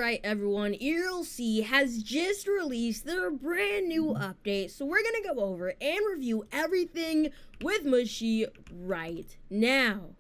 Alright everyone, ELC has just released their brand new update, so we're gonna go over and review everything with Mushy right now.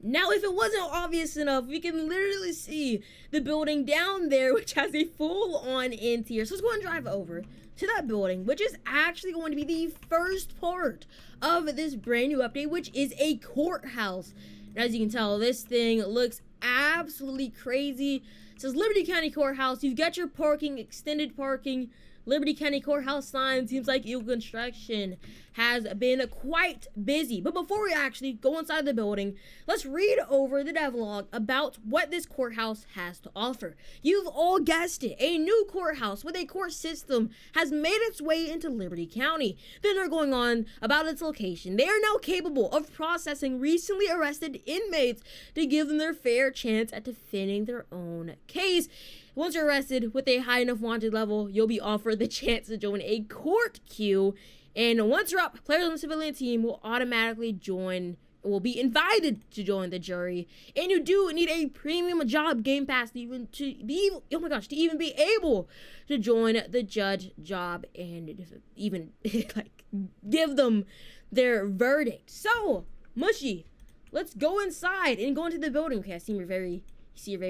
Now, if it wasn't obvious enough, we can literally see the building down there, which has a full-on interior. So let's go and drive over to that building, which is actually going to be the first part of this brand new update, which is a courthouse. And as you can tell, this thing looks absolutely crazy. It says Liberty County Courthouse. You've got your parking, extended parking, Liberty County Courthouse sign. Seems like illegal construction has been quite busy. But before we actually go inside the building, let's read over the devlog about what this courthouse has to offer. You've all guessed it. A new courthouse with a court system has made its way into Liberty County. Then they're going on about its location. They are now capable of processing recently arrested inmates to give them their fair chance at defending their own case. Once you're arrested with a high enough wanted level, you'll be offered the chance to join a court queue. And once you're up, players on the civilian team will automatically be invited to join the jury. And you do need a premium job game pass to even be able to join the judge job and even like give them their verdict. So, Mushy, let's go inside and go into the building. Okay, I see you're very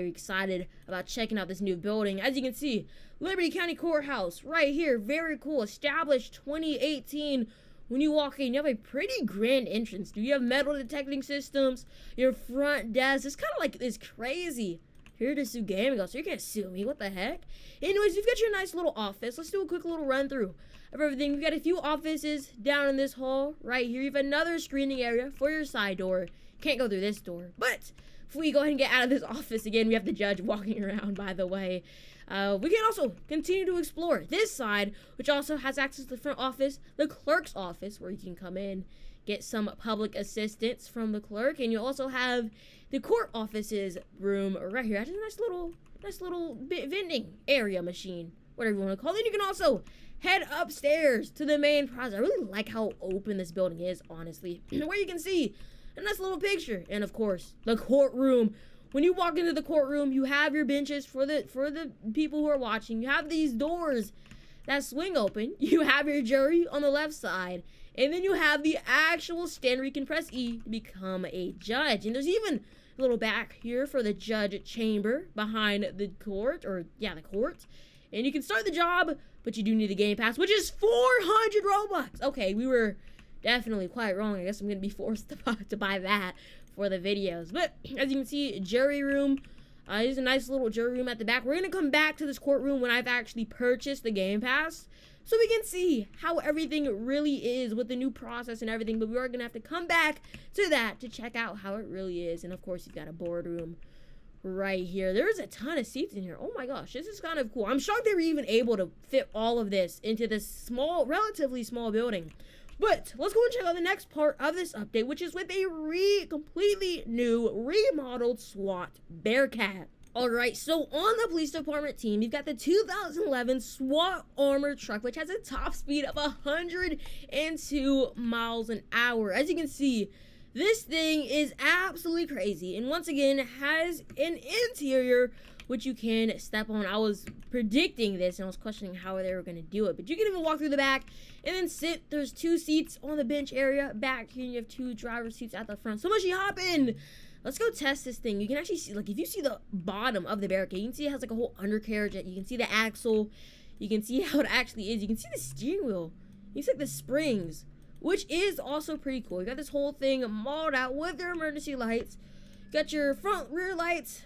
excited about checking out this new building. As you can see, Liberty County Courthouse right here, very cool, established 2018. When you walk in, you have a pretty grand entrance. Do you have metal detecting systems? Your front desk, it's kind of like this crazy. Here to sue gaming, so you can't sue me, what the heck? Anyways, you've got your nice little office. Let's do a quick little run through of everything. We've got a few offices down in this hall right here. You have another screening area for your side door. Can't go through this door, but if we go ahead and get out of this office again, we have the judge walking around, by the way. We can also continue to explore this side, which also has access to the front office, the clerk's office, where you can come in, get some public assistance from the clerk, and you also have the court office's room right here. That's a nice little vending area machine, whatever you want to call it. You can also head upstairs to the main plaza. I really like how open this building is, honestly, where you can see a nice little picture. And of course, the courtroom. When you walk into the courtroom, you have your benches for the people who are watching. You have these doors that swing open. You have your jury on the left side. And then you have the actual stand where you can press E to become a judge. And there's even a little back here for the judge chamber behind the court, the court. And you can start the job, but you do need a game pass, which is 400 Robux. Okay, we were definitely quite wrong. I guess I'm gonna be forced to buy that for the videos. But as you can see, jury room. There's a nice little jury room at the back. We're gonna come back to this courtroom when I've actually purchased the game pass, so we can see how everything really is with the new process and everything. But we are gonna have to come back to that to check out how it really is. And of course, you've got a boardroom right here. There's a ton of seats in here. Oh my gosh, this is kind of cool. I'm shocked they were even able to fit all of this into this relatively small building. But let's go and check out the next part of this update, which is with a completely new, remodeled SWAT Bearcat. Alright, so on the police department team, you've got the 2011 SWAT armored truck, which has a top speed of 102 miles an hour. As you can see, this thing is absolutely crazy, and once again, has an interior which you can step on. I was predicting this, and I was questioning how they were going to do it, but you can even walk through the back and then sit. There's 2 seats on the bench area back here, and you have 2 driver seats at the front. So much you hop in. Let's go test this thing. You can actually see, like, if you see the bottom of the Bearcat, you can see it has like a whole undercarriage. You can see the axle. You can see how it actually is. You can see the steering wheel. You can see like the springs, which is also pretty cool. You got this whole thing modeled out with their emergency lights. You got your front rear lights.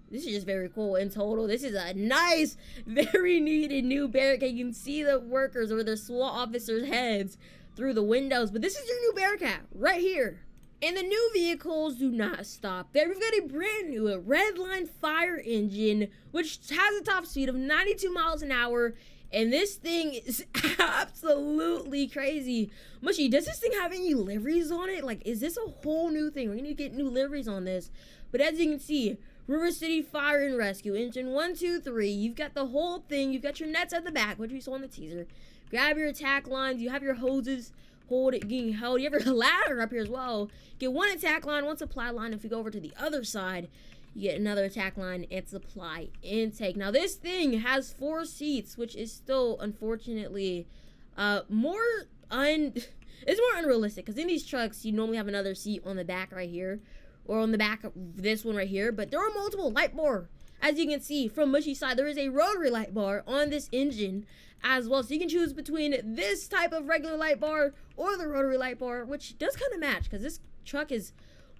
This is just very cool in total. This is a nice, very needed new Bearcat. You can see the workers or the SWAT officers' heads through the windows. But this is your new Bearcat right here. And the new vehicles do not stop there. We've got a brand new Redline fire engine, which has a top speed of 92 miles an hour. And this thing is absolutely crazy. Mushy, does this thing have any liveries on it? Like, is this a whole new thing? We're going to get new liveries on this. But as you can see, River City Fire and Rescue, engine 1, 2, 3. You've got the whole thing. You've got your nets at the back, which we saw in the teaser. Grab your attack lines. You have your hoses getting held. You have your ladder up here as well. Get 1 attack line, 1 supply line. If we go over to the other side, You get another attack line and supply intake. Now this thing has 4 seats, which is still unfortunately it's more unrealistic, because in these trucks you normally have another seat on the back right here, or on the back of this one right here, but there are multiple light bar. As you can see from Mushy's side, there is a rotary light bar on this engine as well, so you can choose between this type of regular light bar or the rotary light bar, which does kind of match because this truck is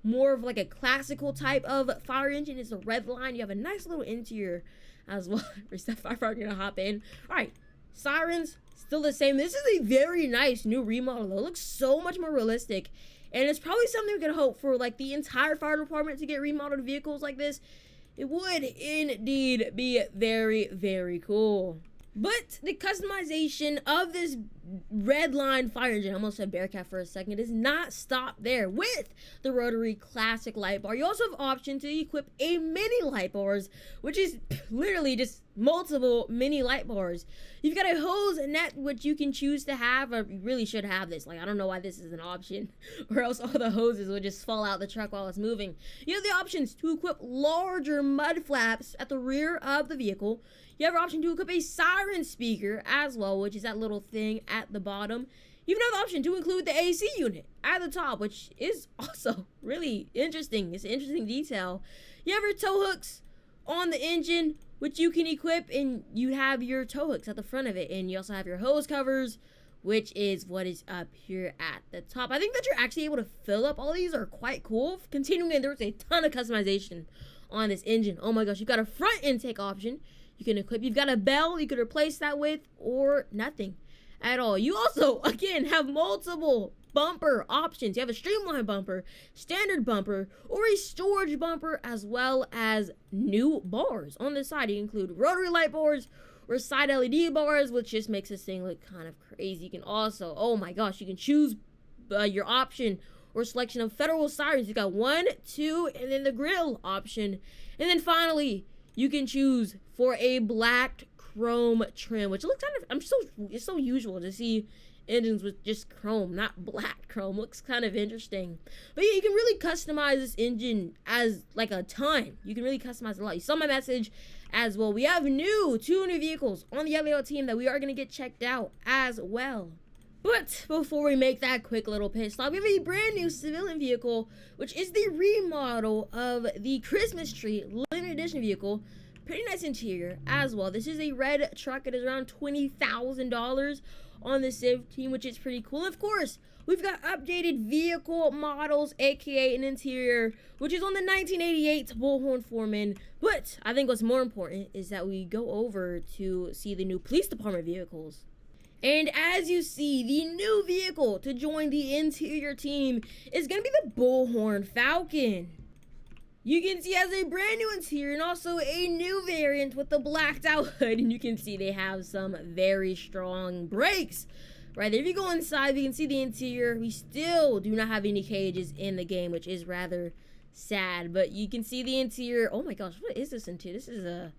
more of like a classical type of fire engine. It's a Redline. You have a nice little interior as well. Is that fire gonna hop in? All right, sirens still the same. This is a very nice new remodel though. It looks so much more realistic, and it's probably something we can hope for, like the entire fire department to get remodeled vehicles like this. It would indeed be very, very cool. But the customization of this Redline fire engine, I almost said Bearcat for a second, does not stop there. With the rotary classic light bar, you also have option to equip a mini light bars, which is literally just multiple mini light bars. You've got a hose net, which you can choose to have, or you really should have this. Like, I don't know why this is an option, or else all the hoses would just fall out the truck while it's moving. You have the options to equip larger mud flaps at the rear of the vehicle. You have an option to equip a siren speaker as well, which is that little thing at the bottom. You even have the option to include the AC unit at the top, which is also really interesting. It's an interesting detail. You have your tow hooks on the engine, which you can equip, and you have your tow hooks at the front of it. And you also have your hose covers, which is what is up here at the top. I think that you're actually able to fill up all these are quite cool. Continuing, there's a ton of customization on this engine. Oh my gosh, you've got a front intake option you can equip. You've got a bell you could replace that with, or nothing at all. You also, again, have multiple bumper options. You have a streamlined bumper, standard bumper, or a storage bumper, as well as new bars on the side. You include rotary light bars or side LED bars, which just makes this thing look kind of crazy. You can also, oh my gosh, you can choose your option or selection of federal sirens. You got 1, 2, and then the grill option. And then finally, you can choose for a black chrome trim, which looks kind of, it's so usual to see engines with just chrome, not black chrome. Looks kind of interesting. But yeah, you can really customize this engine as like a ton. You can really customize a lot. You saw my message as well. We have 2 new vehicles on the LAO team that we are going to get checked out as well. But before we make that quick little pit stop, we have a brand new civilian vehicle, which is the remodel of the Christmas tree limited edition vehicle. Pretty nice interior as well. This is a red truck. It is around $20,000 on the Civ team, which is pretty cool. And of course, we've got updated vehicle models, aka an interior, which is on the 1988 Bullhorn Foreman. But I think what's more important is that we go over to see the new police department vehicles. And as you see, the new vehicle to join the interior team is going to be the Bullhorn Falcon. You can see it has a brand new interior and also a new variant with the blacked out hood. And you can see they have some very strong brakes right there. If you go inside, you can see the interior. We still do not have any cages in the game, which is rather sad. But you can see the interior. Oh my gosh, what is this interior? This is an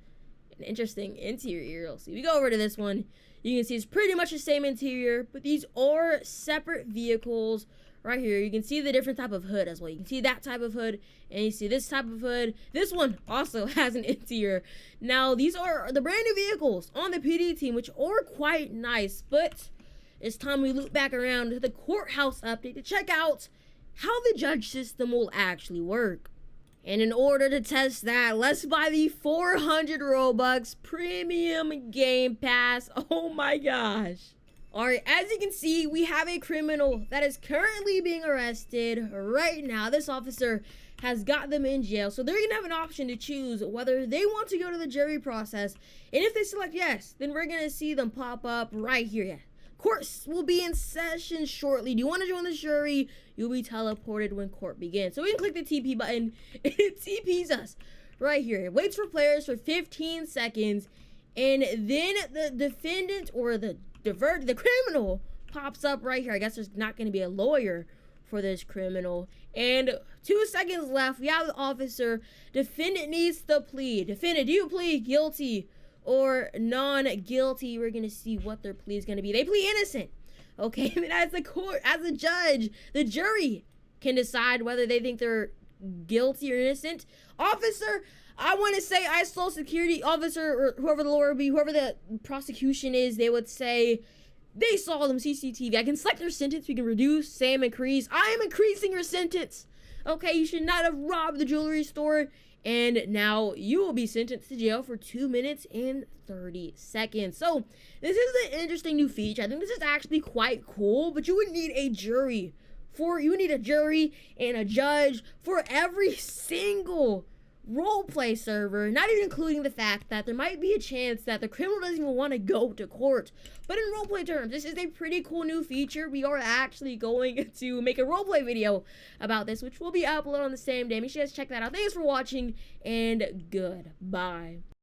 interesting interior. So we go over to this one. You can see it's pretty much the same interior, but these are separate vehicles right here. You can see the different type of hood as well. You can see that type of hood, and you see this type of hood. This one also has an interior. Now, these are the brand new vehicles on the PD team, which are quite nice, but it's time we loop back around to the Courthouse update to check out how the judge system will actually work. And in order to test that, let's buy the 400 Robux Premium Game Pass. Oh my gosh. Alright, as you can see, we have a criminal that is currently being arrested right now. This officer has got them in jail, so they're going to have an option to choose whether they want to go to the jury process. And if they select yes, then we're going to see them pop up right here. Yeah. Court will be in session shortly. Do you want to join the jury? You'll be teleported when court begins. So we can click the TP button. It TPs us right here. It waits for players for 15 seconds. And then the defendant or the criminal pops up right here. I guess there's not going to be a lawyer for this criminal. And 2 seconds left. We have the officer. Defendant needs to plead. Defendant, do you plead guilty or non-guilty? We're gonna see what their plea is gonna be. They plead innocent. Okay, and then as the court, as a judge, the jury can decide whether they think they're guilty or innocent. Officer, I want to say I saw security officer or whoever the lawyer would be, whoever the prosecution is, they would say they saw them CCTV. I can select their sentence. We can reduce, same, increase. I am increasing your sentence. Okay, you should not have robbed the jewelry store. And now you will be sentenced to jail for 2 minutes and 30 seconds. So this is an interesting new feature. I think this is actually quite cool, but you would need a jury and a judge for every single roleplay server, not even including the fact that there might be a chance that the criminal doesn't even want to go to court. But in roleplay terms, this is a pretty cool new feature. We are actually going to make a roleplay video about this, which will be uploaded on the same day. Make sure you guys check that out. Thanks for watching, and goodbye.